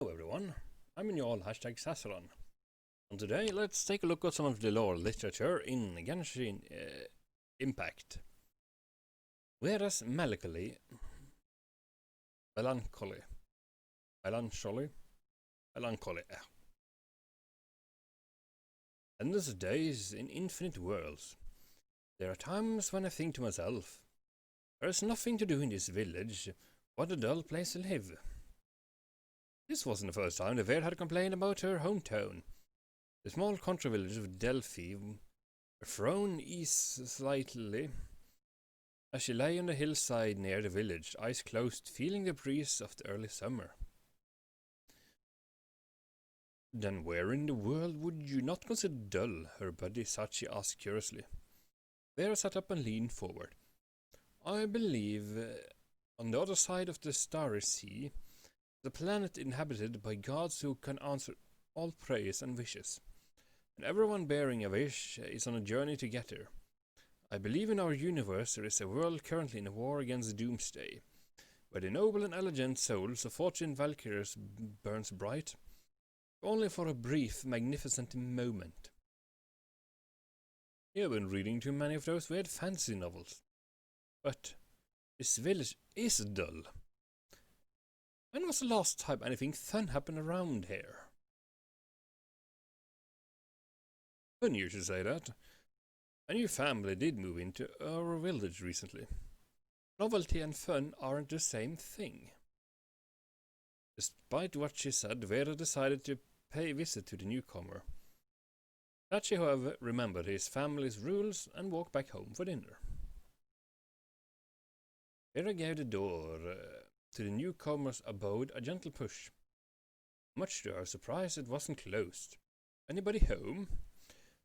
Hello everyone, I'm in your all #Sassaron, and today let's take a look at some of the lore literature in Genshin Impact. Veras Melancholy, Melancholy, Melancholy. Endless days in infinite worlds. There are times when I think to myself, there is nothing to do in this village, what a dull place to live. This wasn't the first time the Ver had complained about her hometown. The small country village of Delphi frowned east slightly as she lay on the hillside near the village, eyes closed, feeling the breeze of the early summer. Then where in the world would you not consider dull? Her buddy Sachi asked curiously. Vera sat up and leaned forward. I believe on the other side of the starry sea, the planet inhabited by gods who can answer all prayers and wishes, and everyone bearing a wish is on a journey to get there. I believe in our universe there is a world currently in a war against doomsday, where the noble and elegant souls of fortune Valkyries burns bright, only for a brief, magnificent moment. You've been reading too many of those weird fantasy novels. But this village is dull. When was the last time anything fun happened around here? Funny you should say that. A new family did move into our village recently. Novelty and fun aren't the same thing. Despite what she said, Vera decided to pay a visit to the newcomer. Tachi, however, remembered his family's rules and walked back home for dinner. Vera gave the door to the newcomer's abode a gentle push. Much to her surprise, it wasn't closed. Anybody home?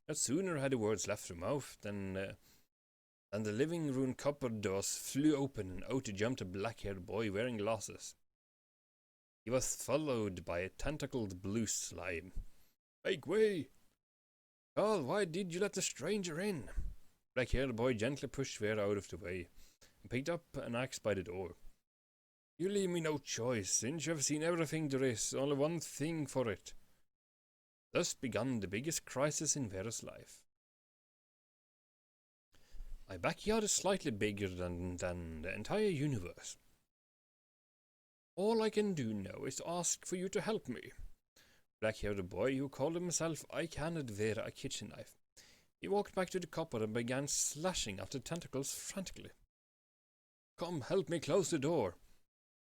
No sooner had the words left her mouth than the living room cupboard doors flew open and out jumped a black-haired boy wearing glasses. He was followed by a tentacled blue slime. Make way! Carl, why did you let the stranger in? Black-haired boy gently pushed Vera out of the way and picked up an axe by the door. You leave me no choice, since you have seen everything there is, only one thing for it. Thus began the biggest crisis in Vera's life. My backyard is slightly bigger than the entire universe. All I can do now is to ask for you to help me. Black-haired boy who called himself Ike handed Vera a kitchen knife. He walked back to the cupboard and began slashing at the tentacles frantically. Come, help me close the door.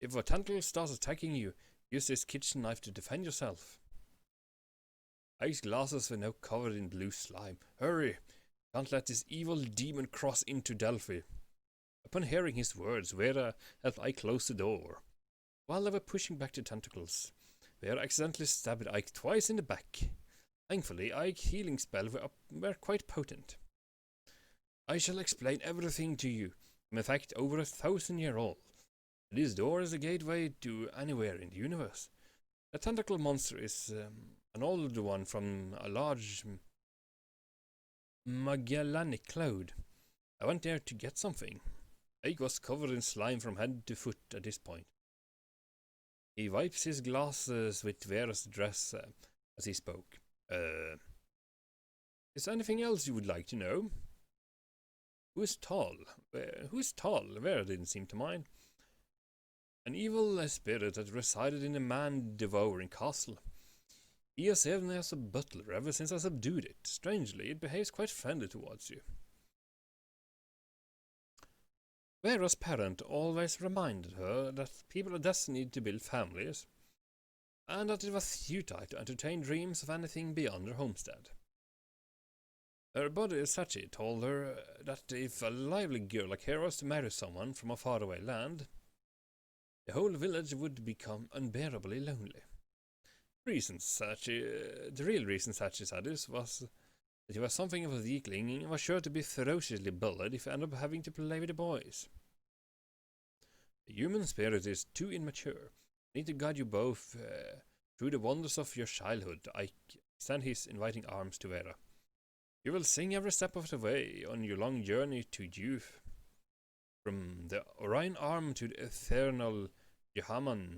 If a tentacle starts attacking you, use this kitchen knife to defend yourself. Ike's glasses were now covered in blue slime. Hurry! Can't let this evil demon cross into Delphi. Upon hearing his words, Vera helped Ike close the door. While they were pushing back the tentacles, Vera accidentally stabbed Ike twice in the back. Thankfully, Ike's healing spells were quite potent. I shall explain everything to you. I'm in fact over 1,000 years old. This door is a gateway to anywhere in the universe. The tentacle monster is an old one from a large Magellanic cloud. I went there to get something. Ike was covered in slime from head to foot at this point. He wipes his glasses with Vera's dress as he spoke. Is there anything else you would like to know? Who is tall? Vera didn't seem to mind. An evil spirit that resided in a man-devouring castle. He has served me as a butler ever since I subdued it. Strangely, it behaves quite friendly towards you. Vera's parent always reminded her that people are destined to build families, and that it was futile to entertain dreams of anything beyond their homestead. Her buddy Sachi told her that if a lively girl like her was to marry someone from a faraway land, the whole village would become unbearably lonely. The real reason Sachi said this was that he was something of a weakling and was sure to be ferociously bullied if he ended up having to play with the boys. The human spirit is too immature. I need to guide you both through the wonders of your childhood. I extend his inviting arms to Vera. You will sing every step of the way on your long journey to youth. From the Orion arm to the eternal Jahannam,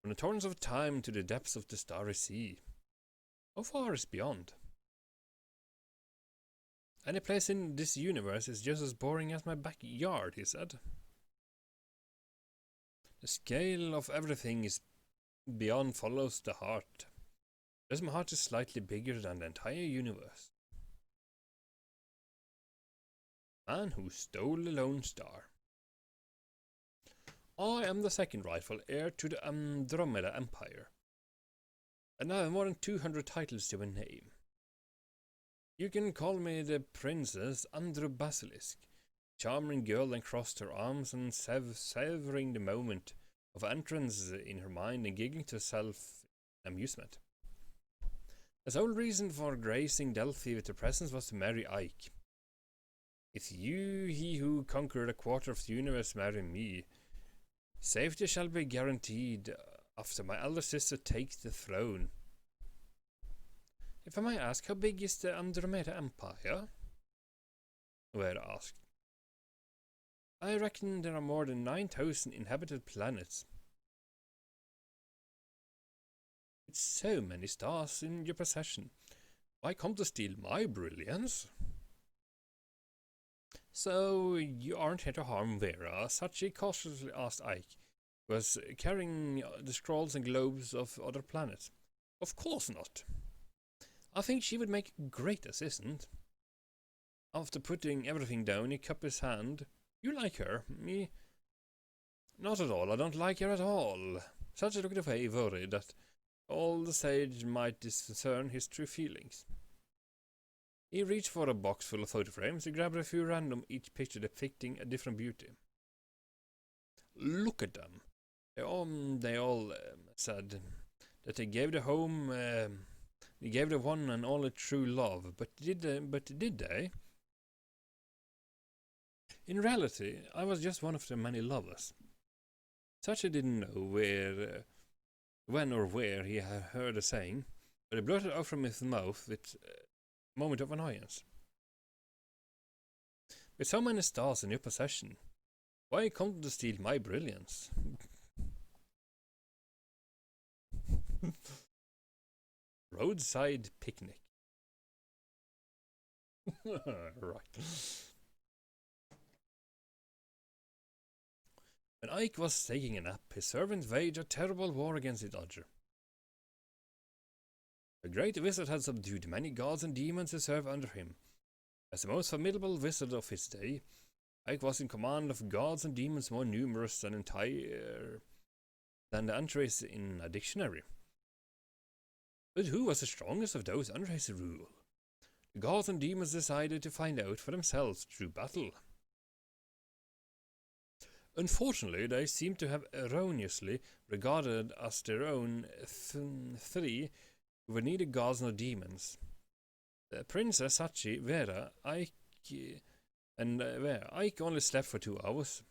From the torrents of time to the depths of the starry sea. How far is beyond? Any place in this universe is just as boring as my backyard, he said. The scale of everything is beyond follows the heart. Thus my heart is slightly bigger than the entire universe. Man who stole the Lone Star. I am the second rightful heir to the Andromeda Empire, and I have more than 200 titles to my name. You can call me the Princess Basilisk. Charming girl then crossed her arms and savoring the moment of entrance in her mind and giggling to herself in amusement. The sole reason for gracing Delphi with her presence was to marry Ike. If you, he who conquered a quarter of the universe, marry me, safety shall be guaranteed after my elder sister takes the throne. If I may ask, how big is the Andromeda Empire? Vera asked. I reckon there are more than 9,000 inhabited planets. With so many stars in your possession, why come to steal my brilliance? So, you aren't here to harm Vera? Sachi cautiously asked Ike, who was carrying the scrolls and globes of other planets. Of course not. I think she would make a great assistant. After putting everything down, he cupped his hand. You like her? Me? Not at all. I don't like her at all. Sachi looked away, worried that all the sage might discern his true feelings. He reached for a box full of photo frames and grabbed a few random, each picture depicting a different beauty. Look at them. They all said that they gave the home, they gave the one and only true love. But did they? In reality, I was just one of the many lovers. Sachi didn't know when or where he had heard the saying, but it blurted out from his mouth with a moment of annoyance. With so many stars in your possession, why come to steal my brilliance? Roadside picnic. Right. When Ike was taking a nap, his servant waged a terrible war against the Dodger. The great wizard had subdued many gods and demons to serve under him. As the most formidable wizard of his day, Ike was in command of gods and demons more numerous than the entries in a dictionary. But who was the strongest of those under his rule? The gods and demons decided to find out for themselves through battle. Unfortunately, they seem to have erroneously regarded as their own three who were neither gods nor demons. Princess Sachi, Vera, Ike, Ike only slept for 2 hours.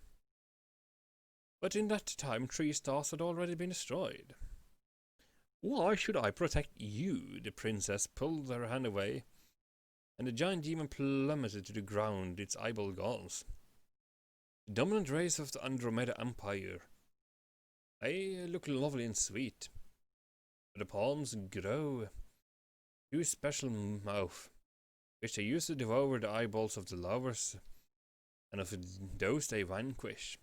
But in that time, 3 stars had already been destroyed. Why should I protect you? The princess pulled her hand away, and the giant demon plummeted to the ground, its eyeball gauze. The dominant race of the Andromeda Empire. They look lovely and sweet, but the palms grow two special mouth, which they use to devour the eyeballs of the lovers, and of those they vanquish.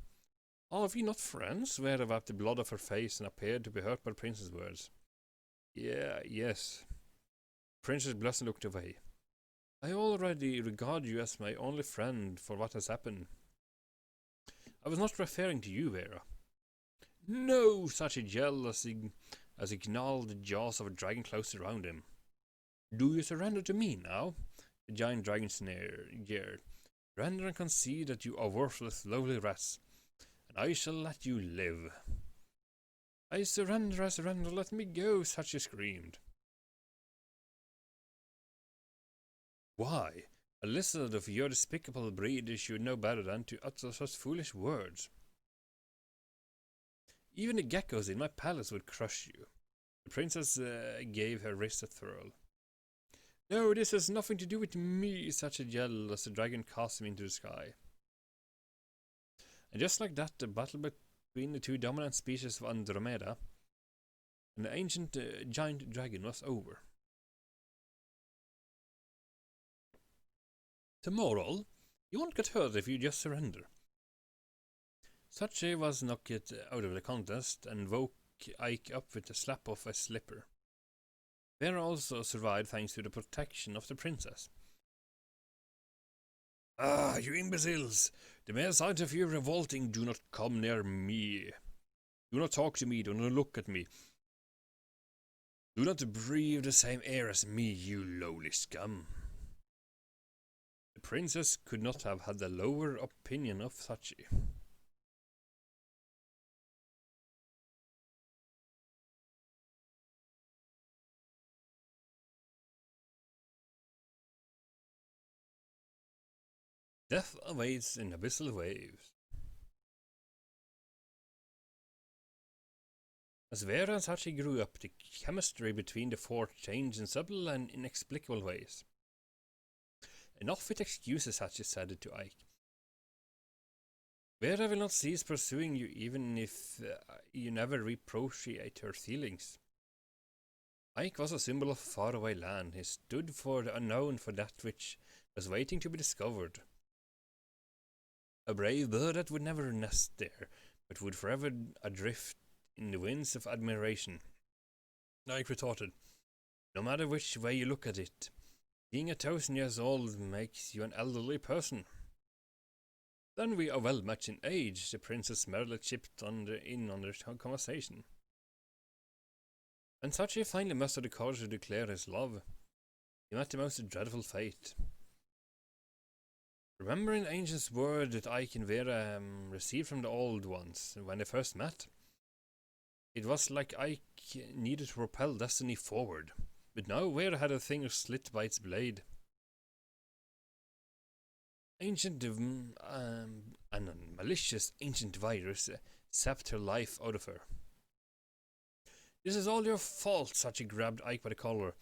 Are we not friends? Vera wiped the blood off her face and appeared to be hurt by the prince's words. Yes. The princess blushed and looked away. I already regard you as my only friend for what has happened. I was not referring to you, Vera. No, Sachi yelled as he gnawed the jaws of a dragon close around him. Do you surrender to me now? The giant dragon jeered. Surrender and concede that you are worthless, lowly rats, and I shall let you live. I surrender, let me go, Sachi screamed. Why? A lizard of your despicable breed should know better than to utter such foolish words. Even the geckos in my palace would crush you. The princess gave her wrist a twirl. No, this has nothing to do with me, Sachi yelled as the dragon cast him into the sky. And just like that, the battle between the two dominant species of Andromeda and the ancient giant dragon was over. The moral: you won't get hurt if you just surrender. Sachi was knocked out of the contest and woke Ike up with a slap of a slipper. Vera also survived thanks to the protection of the princess. Ah, you imbeciles! The mere sight of you revolting, do not come near me. Do not talk to me, do not look at me. Do not breathe the same air as me, you lowly scum. The princess could not have had a lower opinion of Sachi. Death awaits in abyssal waves. As Vera and Sachi grew up, the chemistry between the four changed in subtle and inexplicable ways. Enough with excuses, Sachi said to Ike. Vera will not cease pursuing you even if you never reappropriate her feelings. Ike was a symbol of faraway land. He stood for the unknown, for that which was waiting to be discovered. A brave bird that would never nest there, but would forever adrift in the winds of admiration. Ike retorted, no matter which way you look at it, being 1,000 years old makes you an elderly person. Then we are well matched in age, the princess merrily chipped in on the conversation. And Sachi finally mustered the courage to declare his love. He met the most dreadful fate. Remembering the ancient's word that Ike and Vera received from the old ones when they first met, it was like Ike needed to propel destiny forward, but now Vera had her finger slit by its blade. Ancient and a malicious ancient virus sapped her life out of her. This is all your fault, Sachi grabbed Ike by the collar.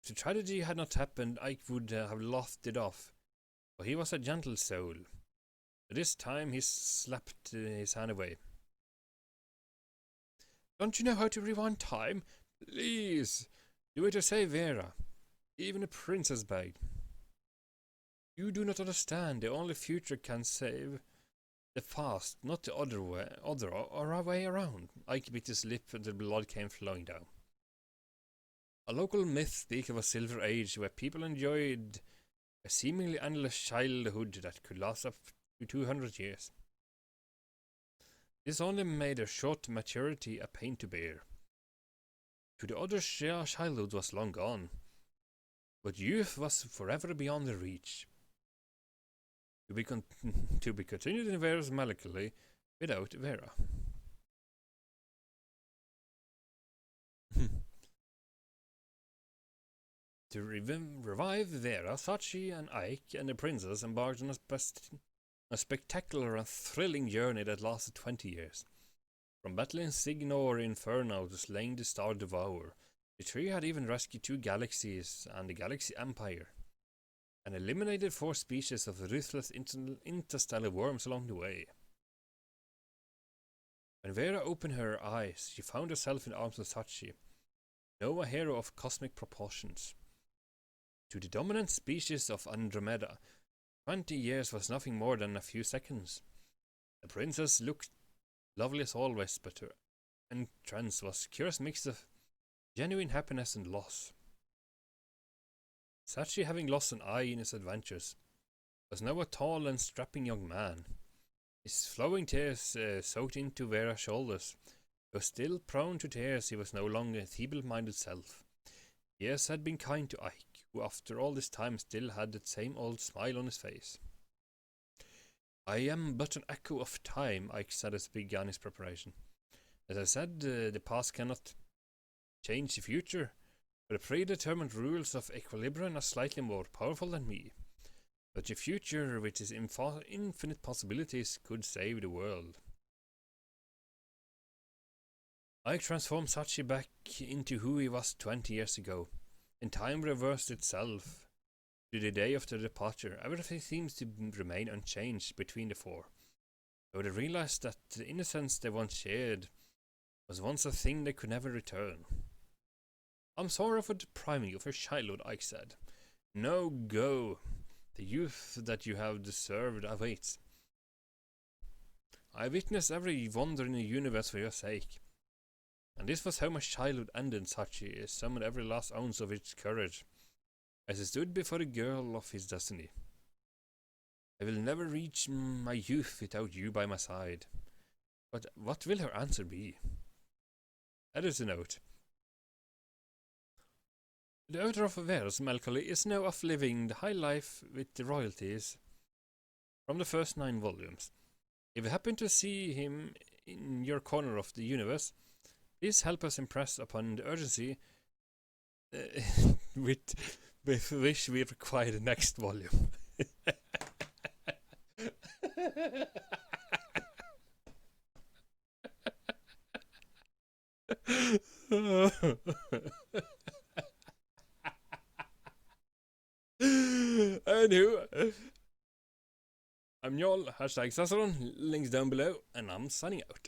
If the tragedy had not happened, Ike would have laughed it off, for he was a gentle soul. But this time he slapped his hand away. Don't you know how to rewind time? Please, do it to save Vera. Even a princess begged. You do not understand. The only future can save the past, not the other way around. Ike bit his lip and the blood came flowing down. A local myth speaks of a silver age where people enjoyed a seemingly endless childhood that could last up to 200 years. This only made their short maturity a pain to bear. To the others, childhood was long gone, but youth was forever beyond their reach. To be continued in Veras Melancholy without Vera. To revive Vera, Sachi and Ike and the princess embarked on a spectacular and thrilling journey that lasted 20 years. From battling Signor Inferno to slaying the Star Devourer, the three had even rescued 2 galaxies and the Galaxy Empire, and eliminated 4 species of ruthless interstellar worms along the way. When Vera opened her eyes, she found herself in the arms of Sachi, now a hero of cosmic proportions. To the dominant species of Andromeda, 20 years was nothing more than a few seconds. The princess looked lovely as always, but her entrance was a curious mix of genuine happiness and loss. Sachi, having lost an eye in his adventures, was now a tall and strapping young man. His flowing tears soaked into Vera's shoulders. Though still prone to tears, he was no longer a feeble-minded self. Years had been kind to Ike, who after all this time still had that same old smile on his face. I am but an echo of time, Ike said as he began his preparation. As I said, the past cannot change the future, but the predetermined rules of equilibrium are slightly more powerful than me. But the future, with its infinite possibilities, could save the world. Ike transformed Sachi back into who he was 20 years ago, and time reversed itself. To the day of their departure, everything seems to remain unchanged between the four, though they realized that the innocence they once shared was once a thing that could never return. I'm sorry for depriving you of your childhood, Ike said. No, go. The youth that you have deserved awaits. I witnessed every wonder in the universe for your sake. And this was how my childhood ended, Sachi summoned every last ounce of its courage, as he stood before the girl of his destiny. I will never reach my youth without you by my side. But what will her answer be? Editor note. The author of Veras Melancholy is now off living the high life with the royalties from the first 9 volumes. If you happen to see him in your corner of the universe, please help us impress upon the urgency with which we require the next volume. Anywho, I'm Njol, #Sassaron, links down below, and I'm signing out.